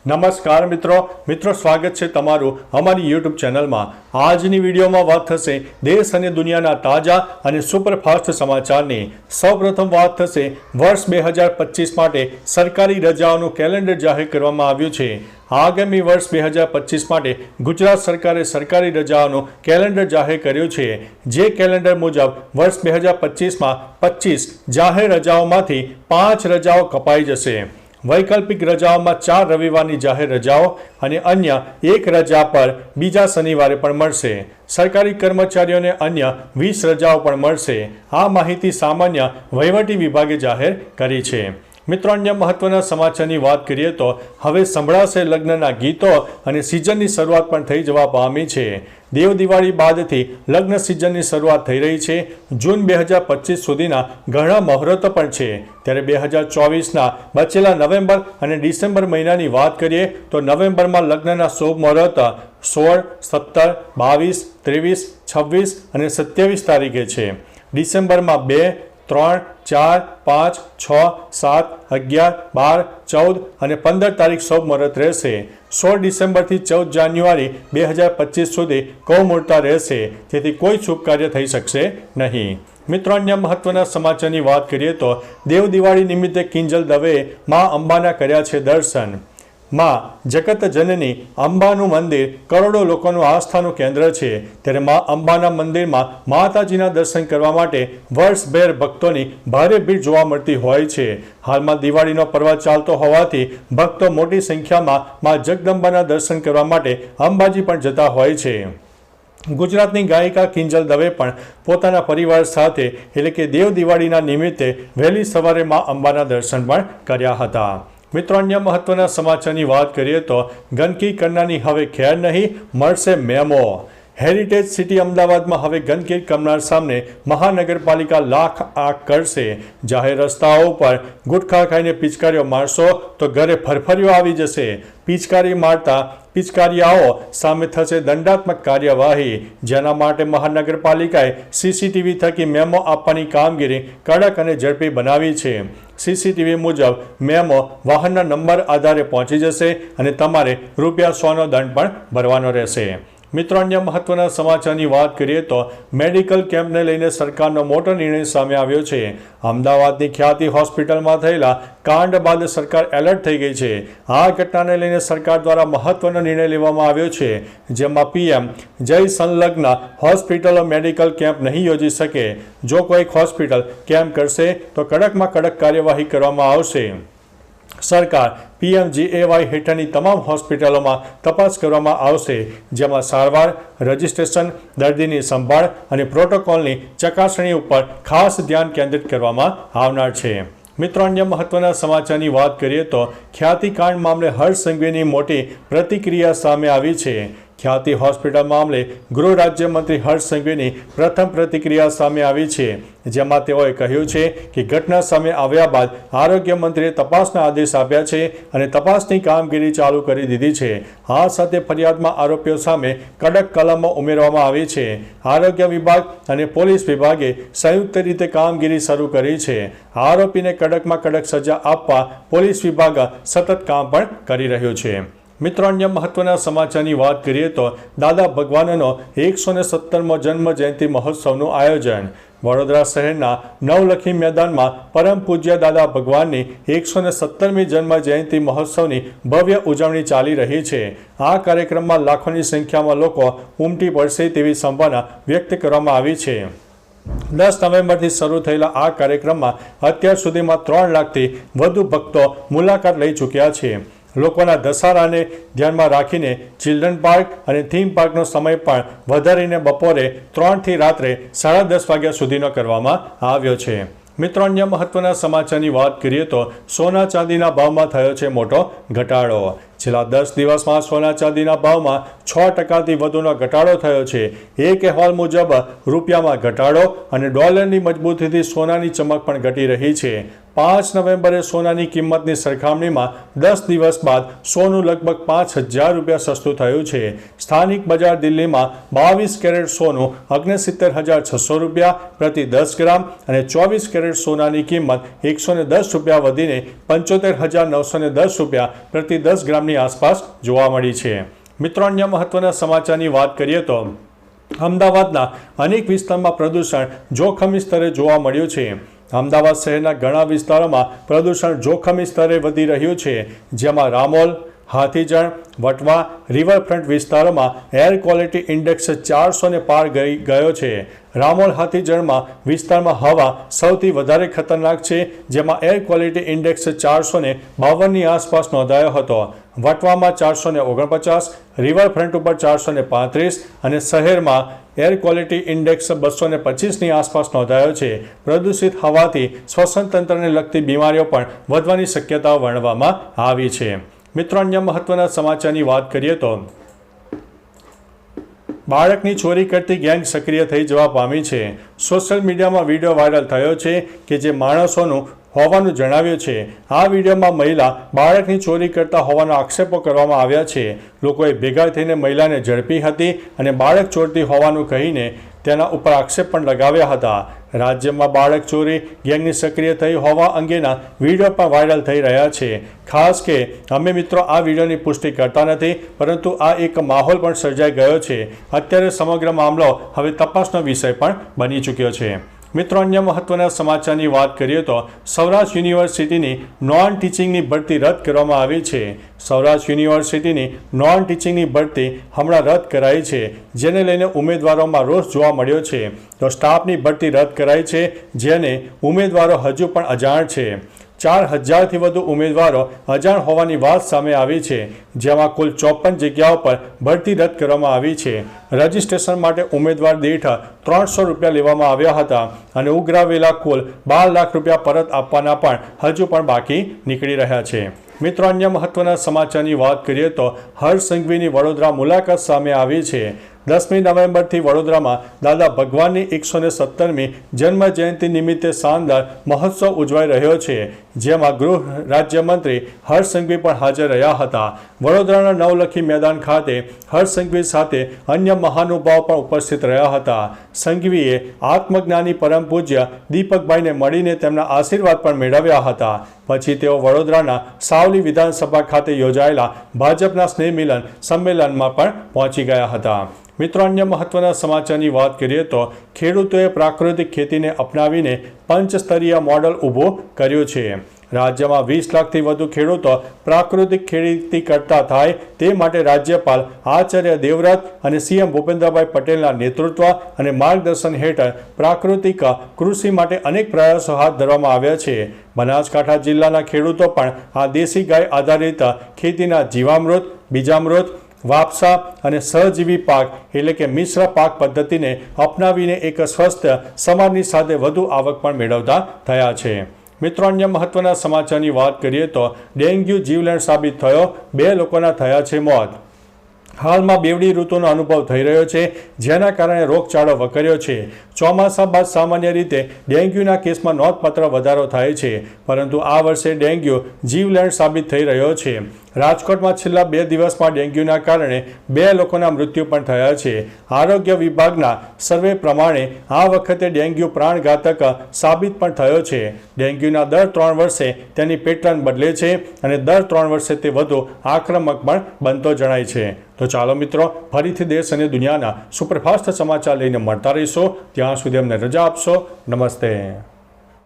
નમસ્કાર મિત્રો સ્વાગત છે તમારું અમારી યુટ્યુબ ચેનલમાં। આજની વિડીયોમાં વાત થશે દેશ અને દુનિયાના તાજા અને સુપરફાસ્ટ સમાચારની। સૌપ્રથમ વાત થશે વર્ષ 2025 માટે સરકારી રજાઓનું કેલેન્ડર જાહેર કરવામાં આવ્યું છે। આગામી વર્ષ 2025 માટે ગુજરાત સરકારે સરકારી રજાઓનું કેલેન્ડર જાહેર કર્યું છે। જે કેલેન્ડર મુજબ વર્ષ 2025માં 25 જાહેર રજાઓમાંથી 5 રજાઓ કપાઈ જશે। વૈકલ્પિક રજાઓમાં 4 રવિવારની જાહેર રજાઓ અને અન્ય 1 રજા પર બીજા શનિવારે પણ મળશે। સરકારી કર્મચારીઓને અન્ય 20 રજાઓ પણ મળશે। આ માહિતી સામાન્ય વહીવટી વિભાગે જાહેર કરી છે। મિત્રો, અન્ય મહત્વના સમાચારની વાત કરીએ તો હવે સંભળાશે લગ્નના ગીતો અને સિઝનની શરૂઆત પણ થઈ જવા પામી છે। દેવ દિવાળી બાદથી લગ્ન સિઝનની શરૂઆત થઈ રહી છે। જૂન 2025 સુધીના ઘણા મુહૂર્તો પણ છે। ત્યારે 2024ના બચેલા નવેમ્બર અને ડિસેમ્બર મહિનાની વાત કરીએ તો નવેમ્બરમાં લગ્નના શુભ મુહૂર્ત 16, 17, 22, 23, 26 અને 27 તારીખે છે। ડિસેમ્બરમાં 2, 3, 4, 5, 6, 7, 11, 12, 14 અને 15 તારીખ શુભ મુહૂર્ત રહેશે। 16 ડિસેમ્બરથી 14 જાન્યુઆરી 2025 સુધી કૌમુહૂર્ત રહેશે, જેથી કોઈ શુભ કાર્ય થઈ શકશે નહીં। મિત્રો, અન્ય મહત્વના સમાચારની વાત કરીએ તો દેવ દિવાળી નિમિત્તે કિંજલ દવેએ મા અંબાના કર્યા છે દર્શન। માં જગત જનની અંબાનું મંદિર કરોડો લોકોનું આસ્થાનું કેન્દ્ર છે। ત્યારે મા અંબાના મંદિરમાં માતાજીના દર્શન કરવા માટે વર્ષભર ભક્તોની ભારે ભીડ જોવા મળતી હોય છે। હાલમાં દિવાળીનો પર્વ ચાલતો હોવાથી ભક્તો મોટી સંખ્યામાં મા જગદંબાના દર્શન કરવા માટે અંબાજી પણ જતા હોય છે। ગુજરાતની ગાયિકા કિંજલ દવે પણ પોતાના પરિવાર સાથે એટલે કે દેવ દિવાળીના નિમિત્તે વહેલી સવારે મા અંબાના દર્શન પણ કર્યા હતા। મિત્રો, અન્ય મહત્વના સમાચારની વાત કરીએ તો ગંદકી કરનારની હવે ખેર નહીં, મળશે મેમો। હેરિટેજ સિટી અમદાવાદમાં હવે ગંદકી કરનાર સામે મહાનગરપાલિકા લાખ આંખ કરશે। જાહેર રસ્તાઓ પર ગુટખા ખાઈને પિચકારીઓ મારશો તો ઘરે ફરફરીઓ આવી જશે। પિચકારી મારતા પિચકારીયાઓ સામે થશે દંડાત્મક કાર્યવાહી, જેના માટે મહાનગરપાલિકાએ સીસીટીવી થકી મેમો આપવાની કામગીરી કડક અને ઝડપી બનાવી છે। સીસીટીવી મુજબ મેમો વાહનના નંબર આધારે પહોંચી જશે અને તમારે ₹100નો દંડ પણ ભરવાનો રહેશે। મિત્રો, અન્ય મહત્વના સમાચારની વાત કરીએ તો મેડિકલ કેમ્પને લઈને સરકારનો મોટો નિર્ણય સામે આવ્યો છે। અમદાવાદની ખ્યાતિ હોસ્પિટલમાં થયેલા કાંડ બાદ સરકાર એલર્ટ થઈ ગઈ છે। આ ઘટનાને લઈને સરકાર દ્વારા મહત્વનો નિર્ણય લેવામાં આવ્યો છે, જેમાં પીએમ જય સંલગ્ન હોસ્પિટલો મેડિકલ કેમ્પ નહીં યોજી શકે। જો કોઈ હોસ્પિટલ કેમ્પ કરશે તો કડકમાં કડક કાર્યવાહી કરવામાં આવશે। સરકાર PMJAY હેઠળની તમામ હોસ્પિટલોમાં તપાસ કરવામાં આવશે, જેમાં સારવાર, રજિસ્ટ્રેશન, દર્દીની સંભાળ અને પ્રોટોકોલની ચકાસણી ઉપર ખાસ ધ્યાન કેન્દ્રિત કરવામાં આવનાર છે। મિત્રો, અન્ય મહત્વના સમાચારની વાત કરીએ તો ખ્યાતિકાંડ મામલે હર્ષ સંઘવીની મોટી પ્રતિક્રિયા સામે આવી છે। ખ્યાતિ હોસ્પિટલ મામલે ગૃહ રાજ્યમંત્રી હર્ષ સંઘવીની પ્રથમ પ્રતિક્રિયા સામે આવી છે, જેમાં તેઓએ કહ્યું છે કે ઘટના સામે આવ્યા બાદ આરોગ્ય મંત્રીએ તપાસના આદેશ આપ્યા છે અને તપાસની કામગીરી ચાલુ કરી દીધી છે। આ સાથે ફરિયાદમાં આરોપીઓ સામે કડક કલમો ઉમેરવામાં આવી છે। આરોગ્ય વિભાગ અને પોલીસ વિભાગે સંયુક્ત રીતે કામગીરી શરૂ કરી છે। આરોપીને કડકમાં કડક સજા આપવા પોલીસ વિભાગ સતત કામ પણ કરી રહ્યું છે। મિત્રો, અન્ય મહત્વના સમાચારની વાત કરીએ તો દાદા ભગવાનનો 117મો જન્મ જયંતિ મહોત્સવનું આયોજન। વડોદરા શહેરના નવલખી મેદાનમાં પરમ પૂજ્ય દાદા ભગવાનની 117મી જન્મ જયંતિ મહોત્સવની ભવ્ય ઉજવણી ચાલી રહી છે। આ કાર્યક્રમમાં લાખોની સંખ્યામાં લોકો ઉમટી પડશે તેવી સંભાવના વ્યક્ત કરવામાં આવી છે। 10 નવેમ્બરથી શરૂ થયેલા આ કાર્યક્રમમાં અત્યાર સુધીમાં 3 લાખથી વધુ ભક્તો મુલાકાત લઈ ચૂક્યા છે। લોકોના ધસારાને ધ્યાનમાં રાખીને ચિલ્ડ્રન પાર્ક અને થીમ પાર્કનો સમય પણ વધારીને બપોરે 3થી રાત્રે 10:30 વાગ્યા સુધીનો કરવામાં આવ્યો છે। મિત્રો, અન્ય મહત્વના સમાચારની વાત કરીએ તો સોના ચાંદીના ભાવમાં થયો છે મોટો ઘટાડો। છેલ્લા 10 દિવસમાં સોના ચાંદીના ભાવમાં 6%થી વધુનો ઘટાડો થયો છે। એક અહેવાલ મુજબ રૂપિયામાં ઘટાડો અને ડોલરની મજબૂતીથી સોનાની ચમક પણ ઘટી રહી છે। 5 નવેમ્બરે સોનાની કિંમતની સરખામણીમાં 10 દિવસ બાદ સોનું લગભગ 5,000 રૂપિયા સસ્તું થયું છે. સ્થાનિક બજાર દિલ્હીમાં 22 કેરેટ સોનું 69,600 રૂપિયા પ્રતિ 10 ગ્રામ અને 24 કેરેટ સોનાની કિંમત 110 રૂપિયા વધીને 75,910 રૂપિયા પ્રતિ 10 ગ્રામની આસપાસ જોવા મળી છે. મિત્રો, અન્ય મહત્વના સમાચારની વાત કરીએ તો અમદાવાદના અનેક વિસ્તારમાં પ્રદૂષણ જોખમી સ્તરે જોવા મળ્યું છે. અમદાવાદ શહેરના ઘણા વિસ્તારોમાં પ્રદૂષણ જોખમી સ્તરે વધી રહ્યું છે, જેમાં રામોલ, હાથીજણ, વટવા, રિવરફ્રન્ટ વિસ્તારોમાં એર ક્વોલિટી ઇન્ડેક્સ 400 પાર ગયો છે. રામોલ હાથીજણમાં વિસ્તારમાં હવા સૌથી વધારે ખતરનાક છે, જેમાં એર ક્વોલિટી ઇન્ડેક્સ 452ની આસપાસ નોંધાયો હતો. વટવામાં 449, રિવરફ્રન્ટ ઉપર 435 અને શહેરમાં એર ક્વોલિટી ઇન્ડેક્સ 225ની આસપાસ નોંધાયો છે. પ્રદૂષિત હવાથી શ્વસન તંત્રને લગતી બીમારીઓ પણ વધવાની શક્યતાઓ વર્ણવવામાં આવી છે. મિત્રો, અન્ય મહત્વના સમાચારની વાત કરીએ તો બાળકની ચોરી કરતી ગેંગ સક્રિય થઈ જવા પામી છે. સોશિયલ મીડિયામાં વિડીયો વાયરલ થયો છે કે જે માણસોનું હોવાનું જણાવ્યું છે. આ વિડીયોમાં મહિલા બાળકની ચોરી કરતા હોવાના આક્ષેપો કરવામાં આવ્યા છે. લોકોએ ભેગા થઈને મહિલાને ઝડપી હતી અને બાળક ચોરતી હોવાનું કહીને તેના ઉપર આક્ષેપ પણ લગાવ્યા હતા. રાજ્યમાં બાળક ચોરી ગેંગની સક્રિય થઈ હોવા અંગેના વિડીયો પણ વાયરલ થઈ રહ્યા છે. ખાસ કે અમે મિત્રો આ વિડીયોની પુષ્ટિ કરતા નથી, પરંતુ આ એક માહોલ પણ સર્જાઈ ગયો છે. અત્યારે સમગ્ર મામલો હવે તપાસનો વિષય પણ બની ચૂક્યો છે. મિત્રો, અન્ય મહત્વના સમાચારની વાત કરીએ તો સૌરાષ્ટ્ર યુનિવર્સિટીની નોન ટીચિંગની ભરતી રદ કરવામાં આવી છે. સૌરાષ્ટ્ર યુનિવર્સિટીની નોન ટીચિંગની ભરતી હમણાં રદ કરાઈ છે, જેને લઈને ઉમેદવારોમાં રોષ જોવા મળ્યો છે. તો સ્ટાફની ભરતી રદ કરાઈ છે, જેને ઉમેદવારો હજુ પણ અજાણ છે. 4,000થી વધુ ઉમેદવારો અજાણ હોવાની વાત સામે આવી છે, જેમાં કુલ 54 જગ્યાઓ પર ભરતી રદ કરવામાં આવી છે. રજિસ્ટ્રેશન માટે ઉમેદવાર દીઠ 300 રૂપિયા લેવામાં આવ્યા હતા અને ઉઘરાવેલા કુલ 12 લાખ રૂપિયા પરત આપવાના પણ હજુ પણ બાકી નીકળી રહ્યા છે. મિત્રો, અન્ય મહત્વના સમાચારની વાત કરીએ તો હર્ષ સંઘવીની વડોદરા મુલાકાત સામે આવી છે. 10મી નવેમ્બરથી વડોદરામાં દાદા ભગવાનની 117મી જન્મ જયંતિ નિમિત્તે શાનદાર મહોત્સવ ઉજવાઈ રહ્યો છે, જેમાં ગૃહ રાજ્યમંત્રી હર્ષ સંઘવી પણ હાજર રહ્યા હતા. વડોદરાના નવલખી મેદાન ખાતે હર્ષ સંઘવી સાથે અન્ય મહાનુભાવો પણ ઉપસ્થિત રહ્યા હતા. સંઘવીએ આત્મજ્ઞાની પરમ પૂજ્ય દીપકભાઈને મળીને તેમના આશીર્વાદ પણ મેળવ્યા હતા. પછી તેઓ વડોદરાના સાવલી વિધાનસભા ખાતે યોજાયેલા ભાજપના સ્નેહ મિલન સંમેલનમાં પણ પહોંચી ગયા હતા. મિત્રો, અન્ય મહત્વના સમાચારની વાત કરીએ તો ખેડૂતોએ પ્રાકૃતિક ખેતીને અપનાવીને પંચસ્તરીય મોડલ ઊભું કર્યું છે. રાજ્યમાં 20 લાખથી વધુ ખેડૂતો પ્રાકૃતિક ખેતી કરતા થાય તે માટે રાજ્યપાલ આચાર્ય દેવવ્રત અને સીએમ ભૂપેન્દ્રભાઈ પટેલના નેતૃત્વ અને માર્ગદર્શન હેઠળ પ્રાકૃતિક કૃષિ માટે અનેક પ્રયાસો હાથ ધરવામાં આવ્યા છે. બનાસકાંઠા જિલ્લાના ખેડૂતો પણ આ દેશી ગાય આધારિત ખેતીના જીવામૃત, બીજામૃત, વાપસા અને સહજીવી પાક એટલે કે મિશ્ર પાક પદ્ધતિને અપનાવીને એક સ્વસ્થ સમાજની સાથે વધુ આવક પણ મેળવતા થયા છે. મિત્રો, અન્ય મહત્વના સમાચારની વાત કરીએ તો ડેન્ગ્યુ જીવલેણ સાબિત થયો, 2 લોકોના થયા છે મોત. હાલમાં બેવડી ઋતુનો અનુભવ થઈ રહ્યો છે, જેના કારણે રોગચાળો વકર્યો છે. ચોમાસા બાદ સામાન્ય રીતે ડેન્ગ્યુના કેસમાં નોંધપાત્ર વધારો થાય છે, પરંતુ આ વર્ષે ડેન્ગ્યુ જીવલેણ સાબિત થઈ રહ્યો છે. રાજકોટમાં છેલ્લા 2 દિવસમાં ડેન્ગ્યુના કારણે 2 લોકોના મૃત્યુ પણ થયા છે. આરોગ્ય વિભાગના સર્વે પ્રમાણે આ વખતે ડેન્ગ્યુ પ્રાણઘાતક સાબિત પણ થયો છે. ડેન્ગ્યુના દર 3 વર્ષે તેની પેટર્ન બદલે છે અને દર 3 વર્ષે તે વધુ આક્રમક પણ બનતો જણાય છે. તો ચાલો મિત્રો, ફરીથી દેશ અને દુનિયાના સુપરફાસ્ટ સમાચાર લઈને મળતા રહીશો. ત્યાં સુધી અમને રજા આપશો. નમસ્તે.